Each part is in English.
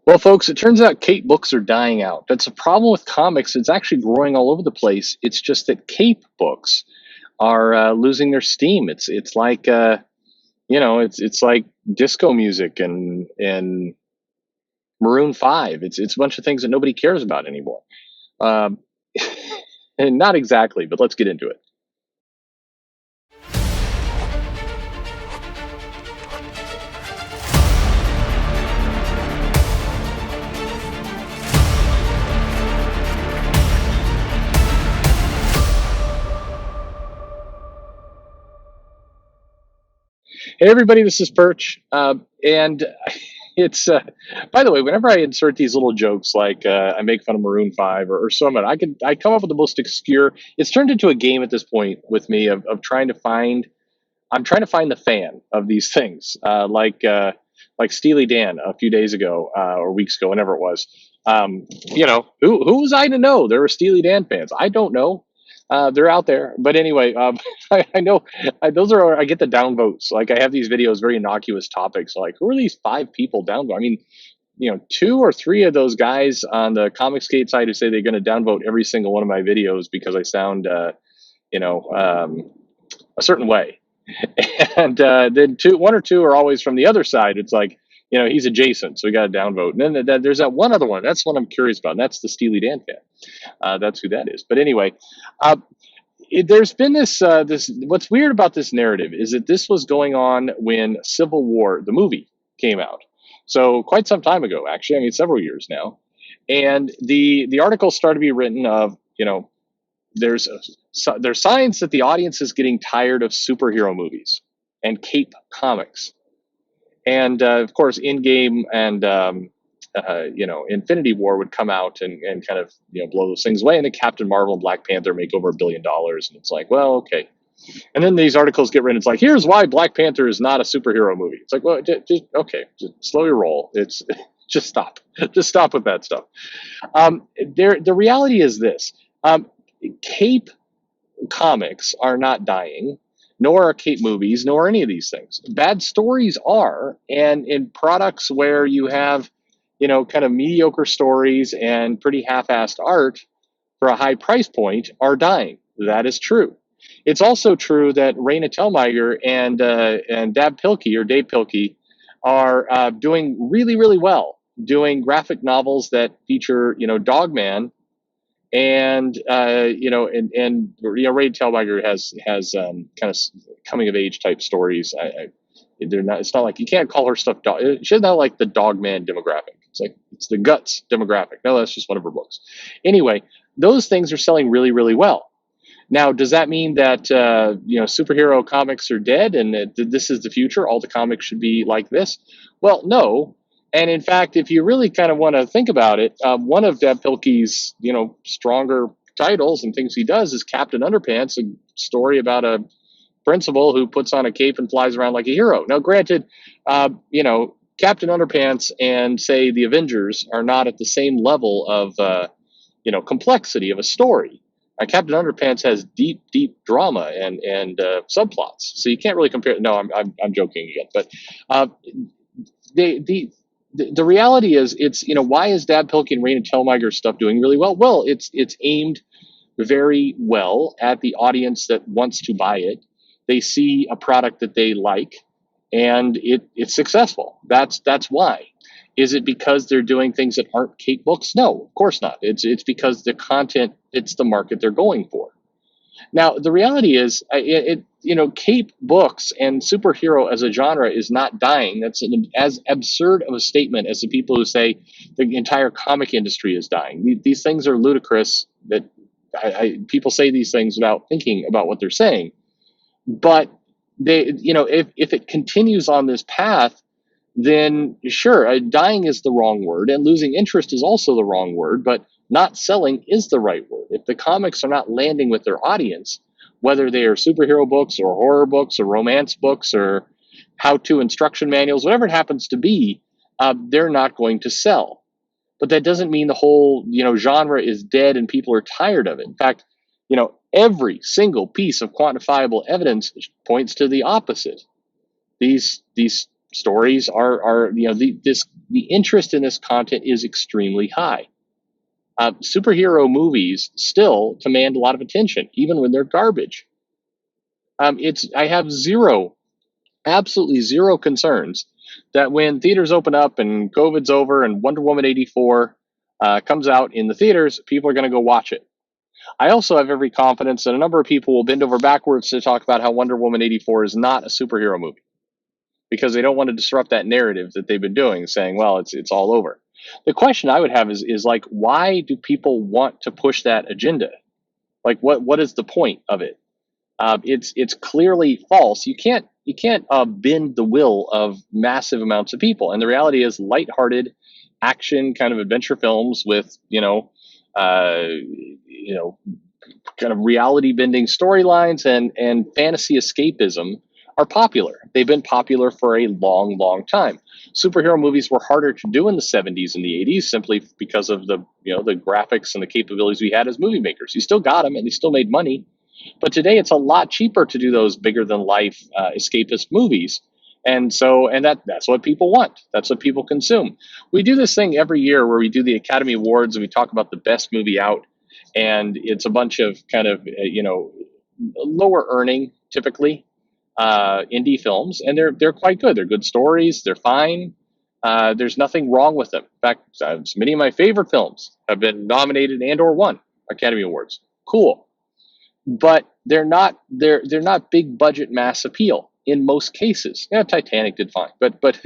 Well, folks, it turns out cape books are dying out. That's a problem with comics. It's actually growing all over the place. It's just that cape books are losing their steam. It's like it's like disco music and Maroon Five. It's a bunch of things that nobody cares about anymore. Um, and not exactly, but let's get into it. Hey, everybody, this is Perch. And it's, by the way, whenever I insert these little jokes, like I make fun of Maroon 5 or someone, I come up with the most obscure. It's turned into a game at this point with me of trying to find, I'm trying to find the fan of these things, like Steely Dan a few days ago or weeks ago, whenever it was. Who was I to know there were Steely Dan fans? I don't know. They're out there, but anyway, I know those are I get the downvotes. Like I have these videos, very innocuous topics, like who are these five people downvote? I mean, two or three of those guys on the Comicsgate side who say they're going to downvote every single one of my videos because I sound, you know, um, a certain way. And then one or two are always from the other side. It's like, he's adjacent, so we got a downvote. And then there's that one other one. That's what I'm curious about. And that's the Steely Dan fan. That's who that is. But anyway, uh, there's been this. What's weird about this narrative is that this was going on when Civil War, the movie, came out. So quite some time ago, actually. I mean, several years now. And the article started to be written of, there's there's signs that the audience is getting tired of superhero movies and cape comics, and of course, in-game and Infinity War would come out and kind of blow those things away, and then Captain Marvel and Black Panther make over $1 billion, and it's like, well, okay. And then these articles get written. It's like, here's why Black Panther is not a superhero movie. It's like, well, just okay, just slow your roll. It's just stop, just stop with that stuff. The reality is this: cape comics are not dying, nor are cape movies, nor any of these things. Bad stories are, and in products where you have, kind of mediocre stories and pretty half-assed art for a high price point are dying. That is true. It's also true that Raina Telgemeier and Dave Pilkey are doing really, really well, doing graphic novels that feature, Dogman and Ray Telgemeier has kind of coming of age type stories. They're not. It's not like you can't call her stuff. She's not like the Dogman demographic. It's like it's the Guts demographic. No, that's just one of her books. Anyway, those things are selling really, really well. Now, does that mean that superhero comics are dead and that this is the future? All the comics should be like this? Well, no. And in fact, if you really kind of want to think about it, one of Deb Pilkey's, stronger titles and things he does is Captain Underpants, a story about a principal who puts on a cape and flies around like a hero. Now, granted, Captain Underpants and say the Avengers are not at the same level of, complexity of a story. Captain Underpants has deep, deep drama and subplots, so you can't really compare. No, I'm joking again, but the reality is, it's why is Dab Pilkey and Raina Telgemeier stuff doing really well? Well, it's aimed very well at the audience that wants to buy it. They see a product that they like, and it's successful. That's why. Is it because they're doing things that aren't cape books? No, of course not. It's because the content fits the market they're going for. Now, the reality is, cape books and superhero as a genre is not dying. That's as absurd of a statement as the people who say the entire comic industry is dying. These things are ludicrous. That people say these things without thinking about what they're saying. But if it continues on this path, then sure, dying is the wrong word, and losing interest is also the wrong word, but not selling is the right word. If the comics are not landing with their audience, whether they are superhero books or horror books or romance books or how-to instruction manuals, whatever it happens to be, they're not going to sell. But that doesn't mean the whole genre is dead and people are tired of it. In fact, every single piece of quantifiable evidence points to the opposite. These stories are this the interest in this content is extremely high. Superhero movies still command a lot of attention, even when they're garbage. I have absolutely zero concerns that when theaters open up and COVID's over and Wonder Woman 84 comes out in the theaters, people are going to go watch it. I also have every confidence that a number of people will bend over backwards to talk about how Wonder Woman 84 is not a superhero movie because they don't want to disrupt that narrative that they've been doing, saying, well, it's all over. The question I would have is like, why do people want to push that agenda? Like, what is the point of it? It's clearly false. You can't bend the will of massive amounts of people. And the reality is, lighthearted action kind of adventure films with kind of reality bending storylines and fantasy escapism are popular. They've been popular for a long, long time. Superhero movies were harder to do in the 70s and the 80s simply because of the graphics and the capabilities we had as movie makers. You still got them and they still made money. But today it's a lot cheaper to do those bigger than life escapist movies. And that's what people want. That's what people consume. We do this thing every year where we do the Academy Awards and we talk about the best movie out. And it's a bunch of kind of, lower earning, typically, indie films. And they're quite good. They're good stories. They're fine. There's nothing wrong with them. In fact, many of my favorite films have been nominated and or won Academy Awards. Cool. But they're not big budget mass appeal in most cases. Yeah, Titanic did fine, but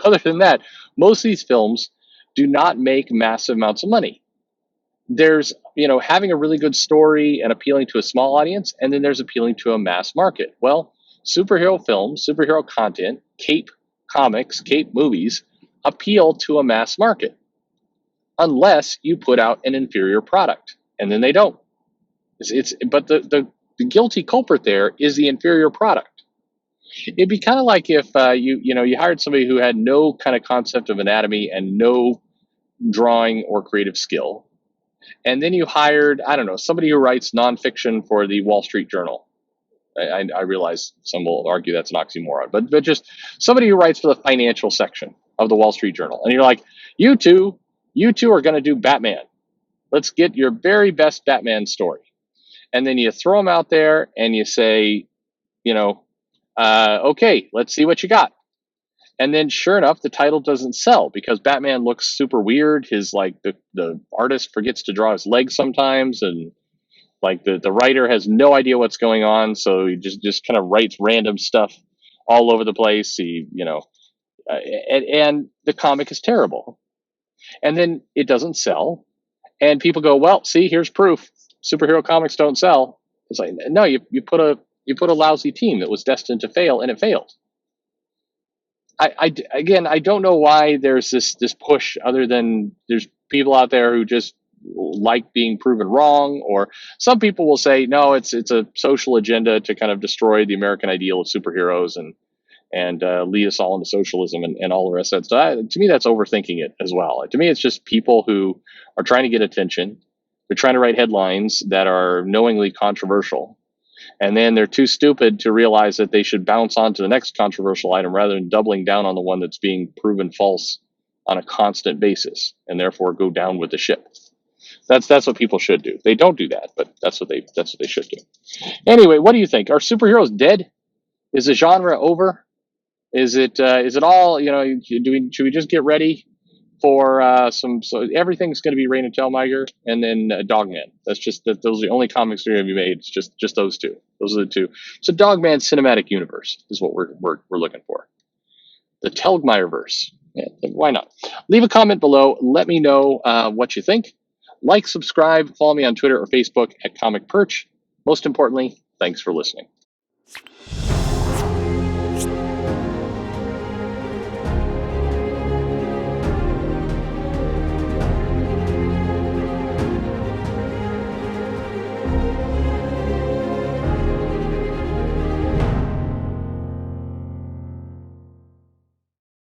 other than that, most of these films do not make massive amounts of money. There's having a really good story and appealing to a small audience, and then there's appealing to a mass market. Well, superhero films, superhero content, cape comics, cape movies appeal to a mass market unless you put out an inferior product, and then they don't. But the guilty culprit there is the inferior product. It'd be kind of like if you hired somebody who had no kind of concept of anatomy and no drawing or creative skill, and then you hired, I don't know, somebody who writes nonfiction for the Wall Street Journal. I realize some will argue that's an oxymoron, but just somebody who writes for the financial section of the Wall Street Journal, and you're like, you two are going to do Batman. Let's get your very best Batman story. And then you throw them out there and you say, okay, let's see what you got. And then sure enough, the title doesn't sell because Batman looks super weird. His the artist forgets to draw his legs sometimes. And like the writer has no idea what's going on. So he just kind of writes random stuff all over the place. And the comic is terrible. And then it doesn't sell. And people go, well, see, here's proof. Superhero comics don't sell. It's like, no, you put a lousy team that was destined to fail, and it failed. I don't know why there's this push, other than there's people out there who just like being proven wrong, or some people will say, no, it's a social agenda to kind of destroy the American ideal of superheroes and lead us all into socialism and all the rest of that. So to me, that's overthinking it as well. To me, it's just people who are trying to get attention. They're trying to write headlines that are knowingly controversial. And then they're too stupid to realize that they should bounce on to the next controversial item rather than doubling down on the one that's being proven false on a constant basis, and therefore go down with the ship. That's what people should do. They don't do that, but that's what they should do. Anyway, what do you think? Are superheroes dead? Is the genre over? Is it all, should we just get ready for so everything's going to be Rain and Telmiger and then Dogman. Those are the only comics that are going to be made. It's just those two. Those are the two. So Dogman cinematic universe is what we're looking for. The Telgmeyer verse. Yeah, why not? Leave a comment below. Let me know what you think. Like, subscribe, follow me on Twitter or Facebook at Comic Perch. Most importantly, thanks for listening.